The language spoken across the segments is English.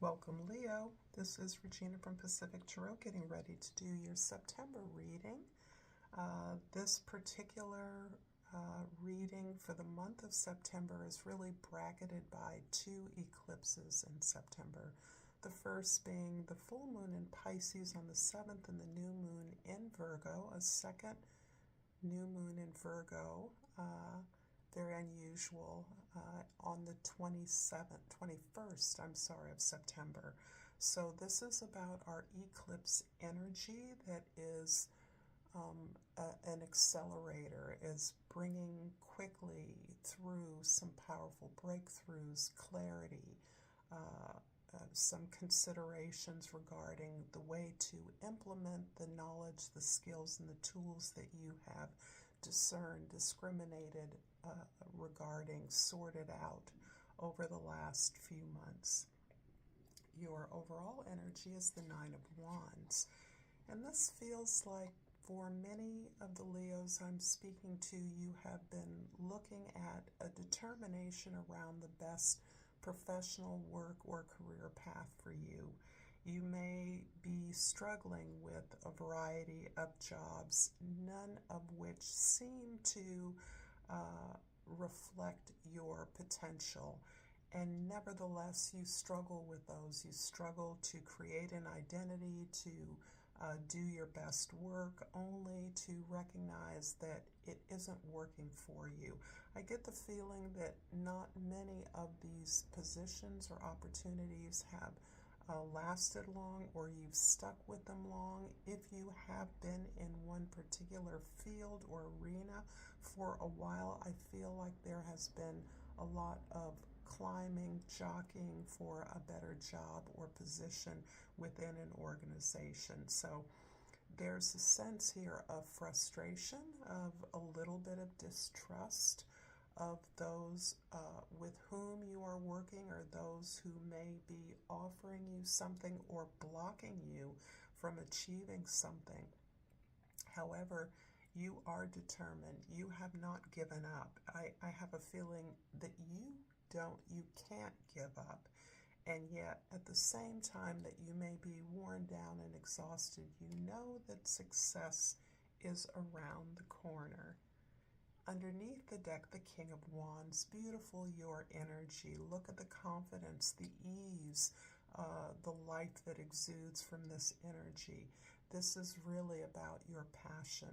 Welcome, Leo. This is Regina from Pacific Tarot, getting ready to do your September reading. This particular reading for the month of September is really bracketed by two eclipses in September. The first being the full moon in Pisces on the 7th and the new moon in Virgo, a second new moon in Virgo, very unusual, on the 21st, of September. So this is about our eclipse energy that is an accelerator, is bringing quickly through some powerful breakthroughs, clarity, some considerations regarding the way to implement the knowledge, the skills, and the tools that you have discerned, discriminated regarding, sorted out over the last few months. Your overall energy is the Nine of Wands. And this feels like for many of the Leos I'm speaking to, you have been looking at a determination around the best professional work or career path for you. You may be struggling with a variety of jobs, none of which seem to reflect your potential. And nevertheless, you struggle with those. You struggle to create an identity, to do your best work, only to recognize that it isn't working for you. I get the feeling that not many of these positions or opportunities have lasted long, or you've stuck with them long. If you have been in one particular field or arena for a while, I feel like there has been a lot of climbing, jockeying for a better job or position within an organization. So there's a sense here of frustration, of a little bit of distrust of those with whom you are working, or those who may be offering you something or blocking you from achieving something. However, you are determined. You have not given up. I have a feeling that you can't give up. And yet, at the same time that you may be worn down and exhausted, you know that success is around the corner. Underneath the deck, the King of Wands, beautiful your energy. Look at the confidence, the ease, the life that exudes from this energy. This is really about your passion,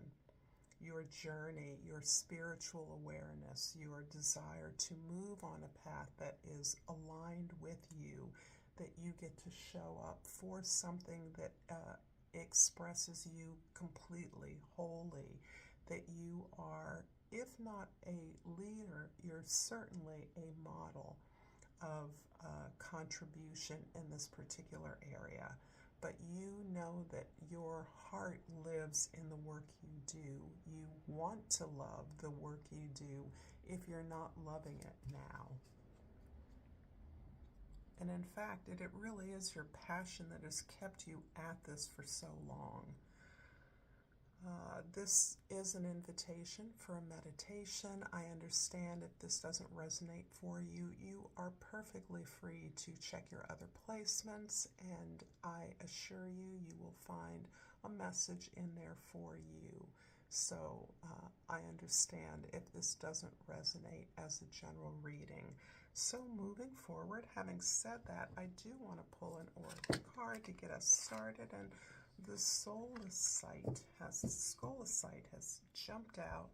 your journey, your spiritual awareness, your desire to move on a path that is aligned with you, that you get to show up for something that expresses you completely, wholly, that you are, if not a leader, you're certainly a model of contribution in this particular area. But you know that your heart lives in the work you do. You want to love the work you do if you're not loving it now. And in fact, it really is your passion that has kept you at this for so long. This is an invitation for a meditation. I understand if this doesn't resonate for you, you are perfectly free to check your other placements, and I assure you, you will find a message in there for you. So I understand if this doesn't resonate as a general reading. So moving forward, having said that, I do want to pull an oracle card to get us started, and the Soulacite has jumped out.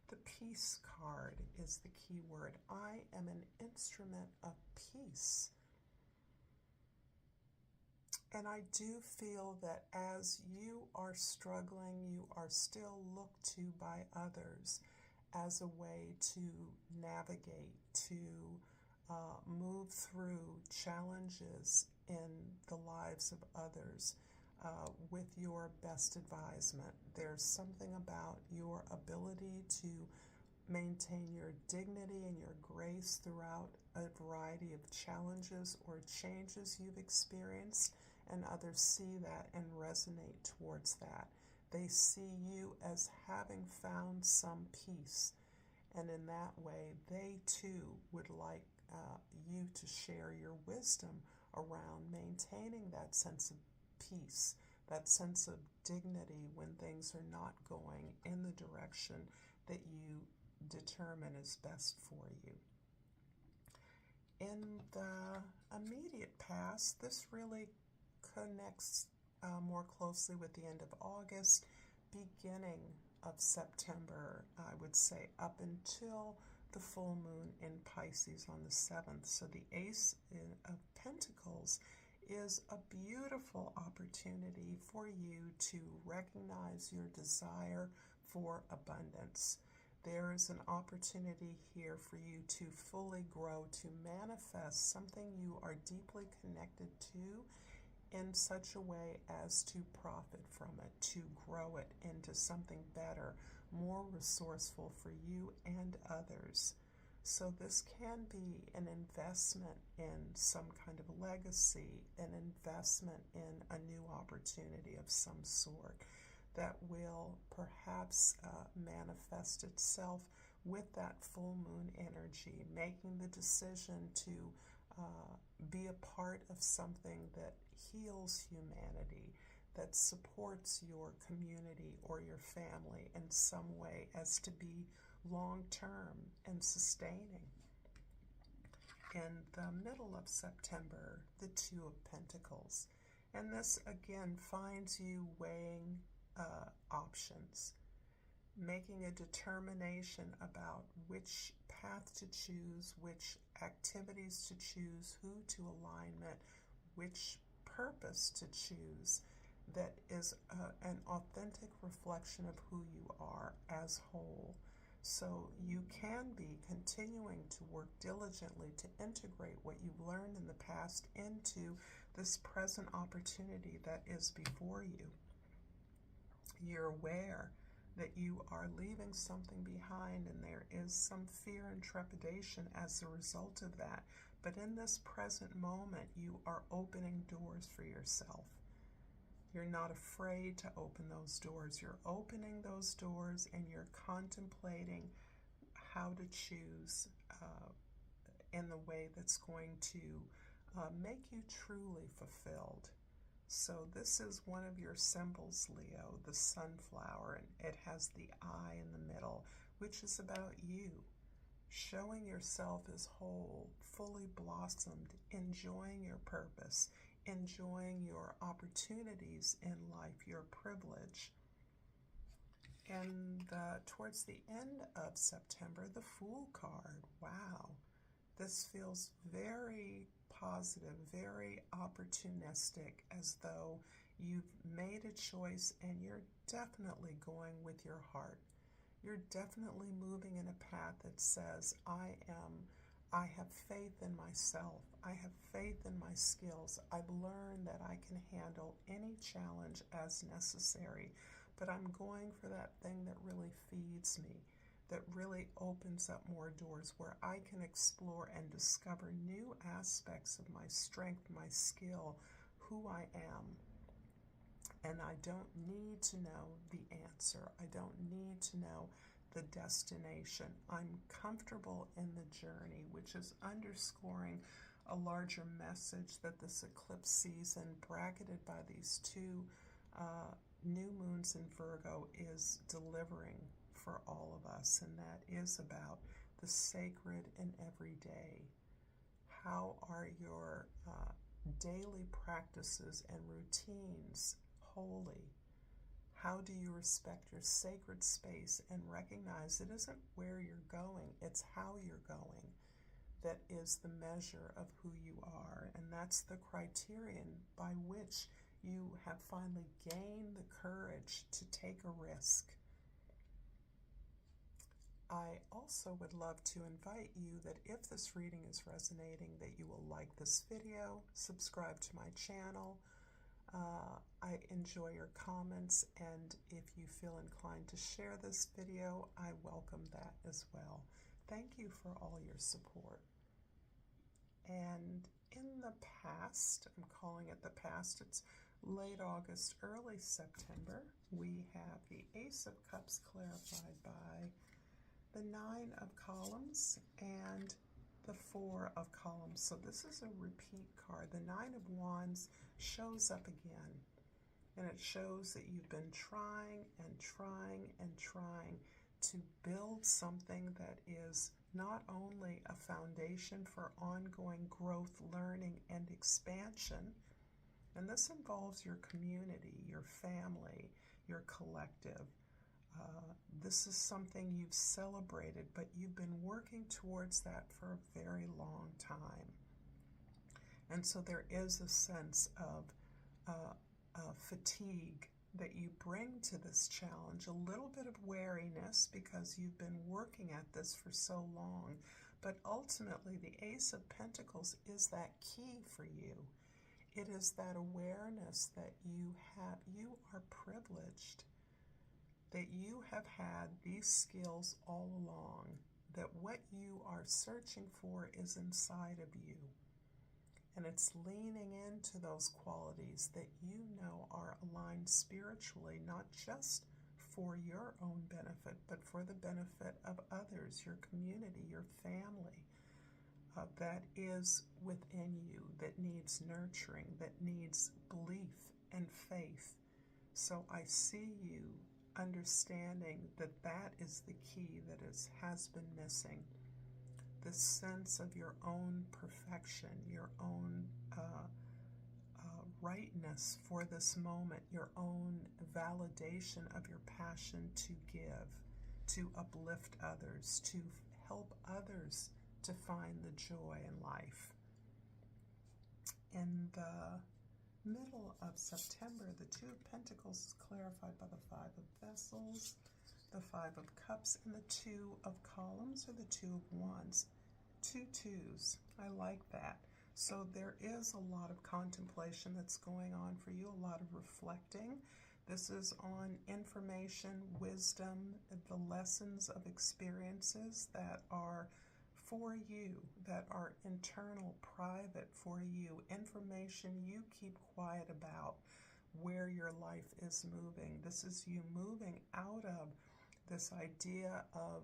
The Peace card is the key word. I am an instrument of peace. And I do feel that as you are struggling, you are still looked to by others as a way to navigate, to move through challenges in the lives of others with your best advisement. There's something about your ability to maintain your dignity and your grace throughout a variety of challenges or changes you've experienced, and others see that and resonate towards that. They see you as having found some peace, and in that way, they too would like you to share your wisdom around maintaining that sense of peace, that sense of dignity when things are not going in the direction that you determine is best for you. In the immediate past, this really connects more closely with the end of August, beginning of September, I would say, up until the full moon in Pisces on the 7th. So the Ace of Pentacles is a beautiful opportunity for you to recognize your desire for abundance. There is an opportunity here for you to fully grow, to manifest something you are deeply connected to in such a way as to profit from it, to grow it into something better, more resourceful for you and others. So this can be an investment in some kind of legacy, an investment in a new opportunity of some sort that will perhaps manifest itself with that full moon energy, making the decision to be a part of something that heals humanity, that supports your community or your family in some way as to be long-term and sustaining. In the middle of September, the Two of Pentacles. And this, again, finds you weighing options, making a determination about which path to choose, which activities to choose, who to alignment, which purpose to choose that is an authentic reflection of who you are as whole. So you can be continuing to work diligently to integrate what you've learned in the past into this present opportunity that is before you. You're aware that you are leaving something behind, and there is some fear and trepidation as a result of that. But in this present moment, you are opening doors for yourself. You're not afraid to open those doors. You're opening those doors and you're contemplating how to choose in the way that's going to make you truly fulfilled. So this is one of your symbols, Leo, the sunflower, and it has the eye in the middle, which is about you, showing yourself as whole, fully blossomed, enjoying your purpose, enjoying your opportunities in life, your privilege. And towards the end of September, the Fool card. Wow, this feels very positive, very opportunistic, as though you've made a choice and you're definitely going with your heart. You're definitely moving in a path that says, I have faith in myself. I have faith in my skills. I've learned that I can handle any challenge as necessary, but I'm going for that thing that really feeds me, that really opens up more doors where I can explore and discover new aspects of my strength, my skill, who I am. And I don't need to know the answer. I don't need to know the destination. I'm comfortable in the journey, which is underscoring a larger message that this eclipse season, bracketed by these two new moons in Virgo, is delivering for all of us, and that is about the sacred and everyday. How are your daily practices and routines holy? How do you respect your sacred space and recognize it isn't where you're going, it's how you're going that is the measure of who you are, and that's the criterion by which you have finally gained the courage to take a risk. I also would love to invite you that if this reading is resonating, that you will like this video, subscribe to my channel. I enjoy your comments, and if you feel inclined to share this video, I welcome that as well. Thank you for all your support. And in the past, I'm calling it the past, it's late August, early September, we have the Ace of Cups clarified by the Nine of Columns and the Four of Columns. So this is a repeat card. The Nine of Wands shows up again. And it shows that you've been trying and trying and trying to build something that is not only a foundation for ongoing growth, learning, and expansion, and this involves your community, your family, your collective. This is something you've celebrated, but you've been working towards that for a very long time. And so there is a sense of fatigue that you bring to this challenge, a little bit of wariness because you've been working at this for so long. But ultimately, the Ace of Pentacles is that key for you. It is that awareness that you are privileged, that you have had these skills all along, that what you are searching for is inside of you. And it's leaning into those qualities that you know are aligned spiritually, not just for your own benefit, but for the benefit of others, your community, your family, that is within you, that needs nurturing, that needs belief and faith. So I see you understanding that that is the key that has been missing. The sense of your own perfection, your own rightness for this moment, your own validation of your passion to give, to uplift others, to help others to find the joy in life. In the middle of September, the Two of Pentacles is clarified by the Five of Vessels, the Five of Cups, and the Two of Columns, or the Two of Wands. 2 twos. I like that. So there is a lot of contemplation that's going on for you, a lot of reflecting. This is on information, wisdom, the lessons of experiences that are for you, that are internal, private for you, information you keep quiet about, where your life is moving. This is you moving out of this idea of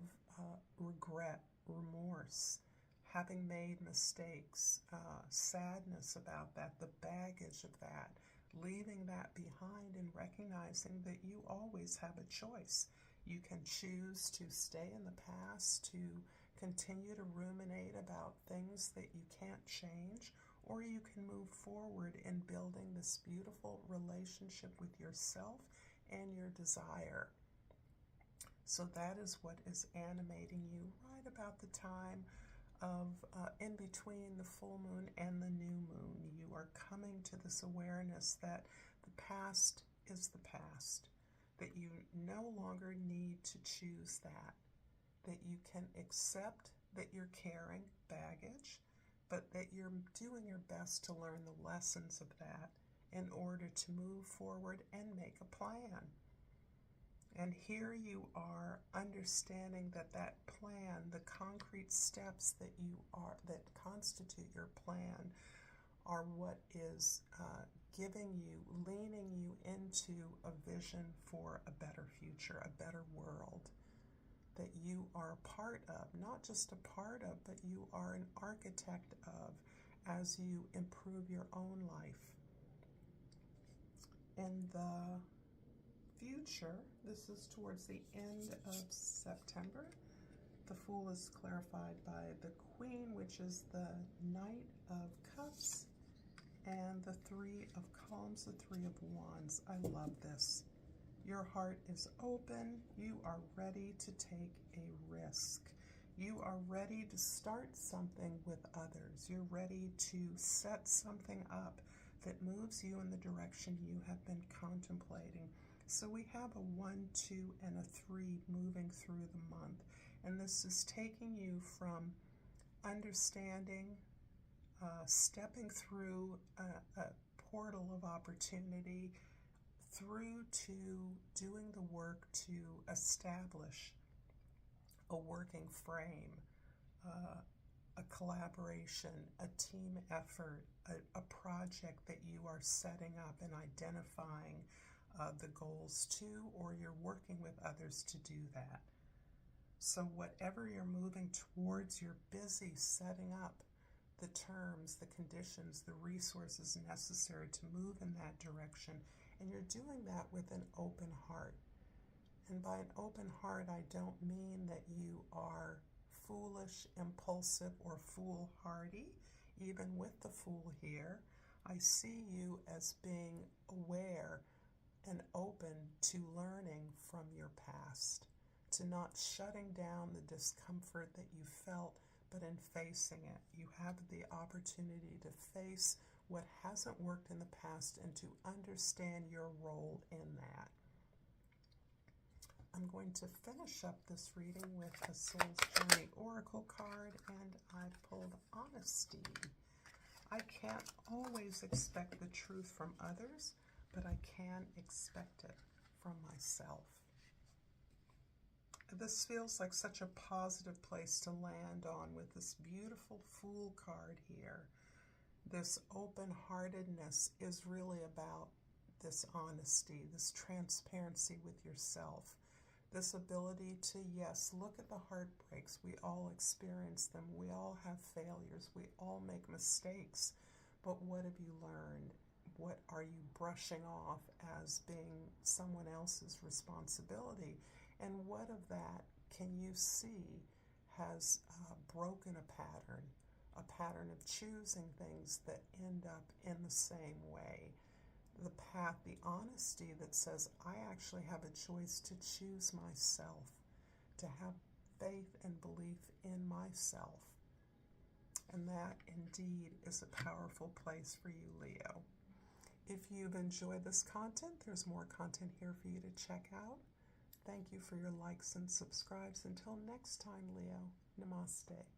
regret, remorse, having made mistakes, sadness about that, the baggage of that, leaving that behind and recognizing that you always have a choice. You can choose to stay in the past, to continue to ruminate about things that you can't change, or you can move forward in building this beautiful relationship with yourself and your desire. So that is what is animating you right about the time of in between the full moon and the new moon. You are coming to this awareness that the past is the past, that you no longer need to choose that you can accept that you're carrying baggage, but that you're doing your best to learn the lessons of that in order to move forward and make a plan. And here you are understanding that that plan, the concrete steps that constitute your plan, are what is giving you, leaning you into a vision for a better future, a better world that you are a part of, not just a part of, but you are an architect of as you improve your own life. In the future, this is towards the end of September. The Fool is clarified by the Queen, which is the Knight of Cups, and the Three of Columns, the Three of Wands. I love this. Your heart is open. You are ready to take a risk. You are ready to start something with others. You're ready to set something up that moves you in the direction you have been contemplating. So we have a 1, 2, and a 3 moving through the month. And this is taking you from understanding, stepping through a portal of opportunity, through to doing the work to establish a working frame, a collaboration, a team effort, a project that you are setting up and identifying the goals to, or you're working with others to do that. So whatever you're moving towards, you're busy setting up the terms, the conditions, the resources necessary to move in that direction. And you're doing that with an open heart. And by an open heart, I don't mean that you are foolish, impulsive, or foolhardy. Even with the Fool here, I see you as being aware and open to learning from your past, to not shutting down the discomfort that you felt, but in facing it. You have the opportunity to face what hasn't worked in the past and to understand your role in that. I'm going to finish up this reading with a Soul's Journey Oracle card, and I've pulled Honesty. I can't always expect the truth from others, but I can expect it from myself. This feels like such a positive place to land on with this beautiful Fool card here. This open-heartedness is really about this honesty, this transparency with yourself, this ability to, yes, look at the heartbreaks. We all experience them. We all have failures. We all make mistakes. But what have you learned? What are you brushing off as being someone else's responsibility? And what of that can you see has broken a pattern of choosing things that end up in the same way? The path, the honesty that says, I actually have a choice to choose myself, to have faith and belief in myself. And that indeed is a powerful place for you, Leo. If you've enjoyed this content, there's more content here for you to check out. Thank you for your likes and subscribes. Until next time, Leo, namaste.